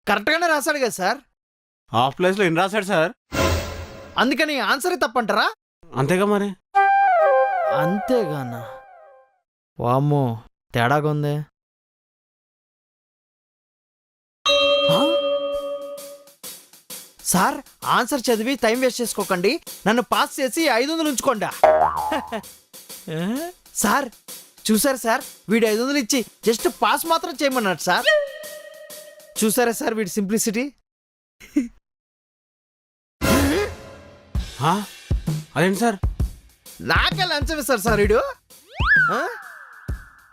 కరెక్ట్గానే రాశాడు కదా సార్. హాఫ్ ప్లేస్లో ఎన్ని రాశాడు సార్? అందుకని ఆన్సరే తప్పంటారా? అంతేగా మరి. అంతేగానా? వామ్మో, తేడాగా ఉంది. సార్, ఆన్సర్ చదివి టైం వేస్ట్ చేసుకోకండి, నన్ను పాస్ చేసి 500 ఉంచుకోండా. సార్ చూసారా సార్, వీడు 500 ఇచ్చి జస్ట్ పాస్ మాత్రం చేయమన్నాడు సార్. చూసారా సార్ వీడి సింప్లిసిటీ. అదేంటి సార్? నాకే లంచం ఇస్తారు సార్ వీడు.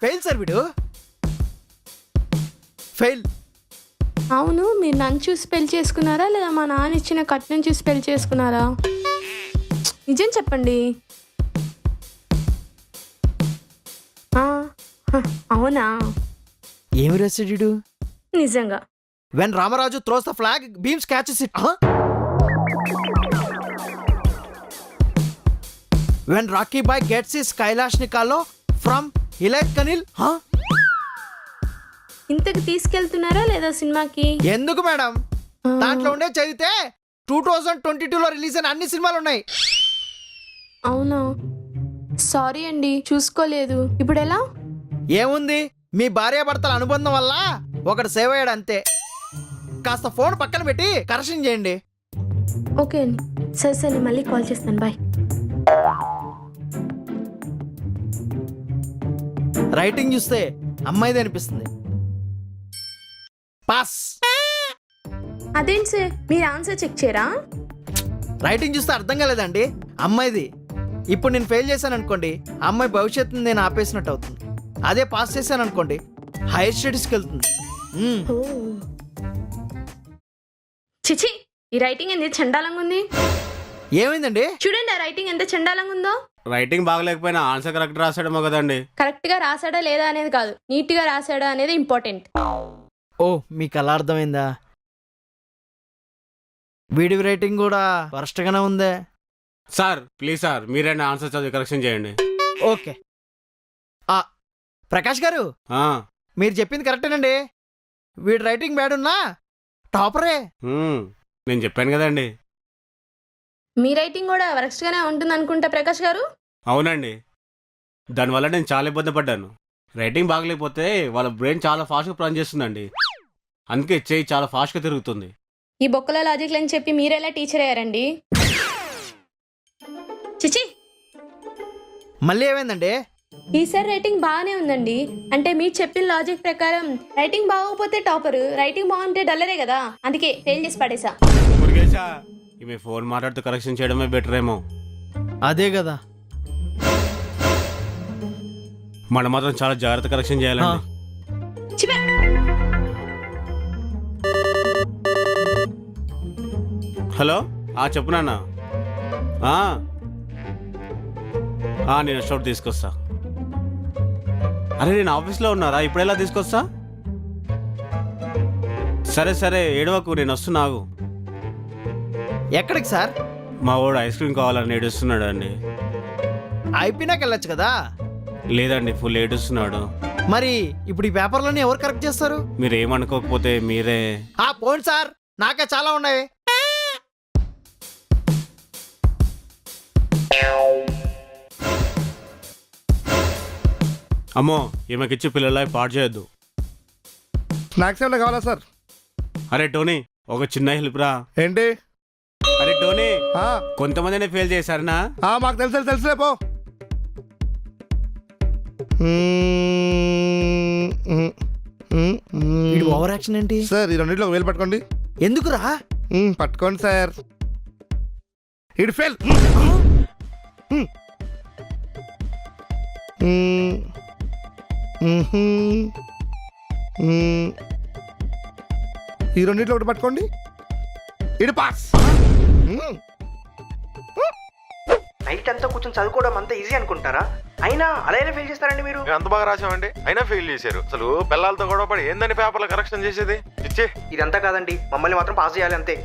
ఫెయిల్ సార్ వీడు, ఫెయిల్. అవును, మీరు నన్ను చూసి పెళ్లి చేసుకున్నారా లేదా మా నాన్న ఇచ్చిన కట్నం చూసి పెళ్లి చేసుకున్నారా? నిజం చెప్పండి. అవునా? ఏమి రాశాడు వీడు? నిజంగా. When Ramaraju throws the flag, Beams catches it. When Rocky Boy gets his Kailash Nikalo from Hilayat Kanil. ఇంతకు తీసుకెళ్తున్నారా లేదా సినిమాకి? ఎందుకు మేడం, దాంట్లో ఉండే చదివితే 2022లో రిలీజ్ అయిన అన్ని సినిమాలు ఉన్నాయి. అవునా? సారీ అండి, చూసుకోలేదు. ఇప్పుడు ఎలా? ఏముంది, మీ భార్యాభర్తల అనుబంధం వల్ల ఒకడు సేవ్ అయ్యాడు అంతే. కాస్త ఫోన్ పక్కన పెట్టి కరెక్షన్ చేయండి. ఓకే అండి, సరే సరే, నేను మళ్ళీ కాల్ చేస్తాను. బాయ్. రైటింగ్ చూస్తే అమ్మాయిది అనిపిస్తుంది. పాస్. అదేంటి సార్, మీరు ఆన్సర్ చెక్ చేయరా? రైటింగ్ చూస్తే అర్థం కాలేదండి, అమ్మాయిది. ఇప్పుడు నేను ఫెయిల్ చేశాను అనుకోండి, అమ్మాయి భవిష్యత్తుని నేను ఆపేసినట్టు అవుతుంది. అదే పాస్ చేశాను అనుకోండి, హైయర్ స్టడీస్కి వెళ్తుంది. చిచి, ఈ రైటింగ్ ఎంత చండాలంగా ఉంది. ఏమైందండి? చూడండి, ఆ రైటింగ్ ఎంత చండాలంగా ఉందో. రైటింగ్ బాగలేకపోయినా ఆన్సర్ కరెక్ట్ రాసాడేమో కదండి. కరెక్ట్ గా రాసాడా లేదా అనేది కాదు, నీట్ గా రాసాడా అనేది ఇంపార్టెంట్. ఓ, మీకు అలా అర్థమైందా? వీడి రైటింగ్ కూడా వరస్ట్ గానే ఉందే. సార్ ప్లీజ్ సార్, మీరే ఆన్సర్ చదివి కరెక్షన్ చేయండి. ఓకే. ప్రకాష్ గారు, ఆ, మీరు చెప్పింది కరెక్టేనండి. వీడి రైటింగ్ బ్యాడ్ ఉన్నా టాపరే. నేను చెప్పాను కదండి. మీ రైటింగ్ కూడా వరస్ట్ గానే ఉంటుంది అనుకుంటా ప్రకాష్ గారు. అవునండి, దానివల్ల నేను చాలా ఇబ్బంది పడ్డాను. రైటింగ్ బాగలేకపోతే వాళ్ళ బ్రెయిన్ చాలా ఫాస్ట్గా పనిచేస్తుందండి. అందుకే చెయ్యి చాలా ఫాస్ట్గా తిరుగుతుంది. ఈ బొక్కల లాజిక్ అని చెప్పి మీరెలా టీచర్ అయ్యారండి? చిచి, మళ్ళీ ఏమైందండి? ఈసారి రైటింగ్ బాగానే ఉందండి. అంటే మీరు చెప్పిన లాజిక్ ప్రకారం రైటింగ్ బాగోకపోతే టాపర్, రైటింగ్ బాగుంటే డల్లరే కదా, అందుకే ఫెయిల్ చేసి పడేసా. మురుగేశా, ఈమె ఫోన్ మాట్లాడుతూ కరెక్షన్ చేయడమే బెటర్ ఏమో. అదే కదా, మనం మాత్రం చాలా జాగ్రత్త కరెక్షన్ చేయాలండి. చిపే. హలో, చెప్పు నాన్న. నేను షాట్ తీసుకొస్తా. అరే, నేను ఆఫీస్లో ఉన్నారా, ఇప్పుడు ఎలా తీసుకొస్తా? సరే సరే, ఏడవకు, నేను వస్తున్నా, ఆగు. ఎక్కడికి సార్? మా వాడు ఐస్ క్రీమ్ కావాలని ఏడుస్తున్నాడు అండి. అయిపోయినాక వెళ్ళొచ్చు కదా. లేదండి, ఫుల్ ఏడుస్తున్నాడు. మరి ఇప్పుడు ఈ పేపర్లని ఎవరు కరెక్ట్ చేస్తారు? మీరు ఏమనుకోకపోతే మీరే. పోండి సార్, నాకే చాలా ఉన్నాయి. అమ్మో, ఈమెకిచ్చి పిల్లల పాడు చేయొద్దు. స్నాక్స్ ఏమైనా కావాలా సార్? అరే టోనీ, ఒక చిన్న హెల్ప్ రా. ఏంటి? అరే టోనీ, కొంతమందినే ఫెయిల్ చేశారనా? మాకు తెలుసులే పో. ఓవర్ యాక్షన్ ఏంటి సార్? ఈ రెండింటిలో 1000 పట్టుకోండి. ఎందుకురా? పట్టుకోండి సార్. ఇటు ఫెయిల్. ఈ రెండింటిలో ఒకటి పట్టుకోండి. ఇటు పాస్. నైట్ అంతా కూర్చొని చదువుకోవడం అంత ఈజీ అనుకుంటారా? అయినా అలా ఫెయిల్ చేస్తారండి మీరు? అంత బాగా రాసామండి, అయినా ఫెయిల్ చేశారు. అసలు పిల్లలతో గొడవ పడి ఏందని పేపర్లో కరెక్షన్ చేసేది? ఇచ్చే ఇదంతా కాదండి, మమ్మల్ని మాత్రం పాస్ చేయాలి అంతే.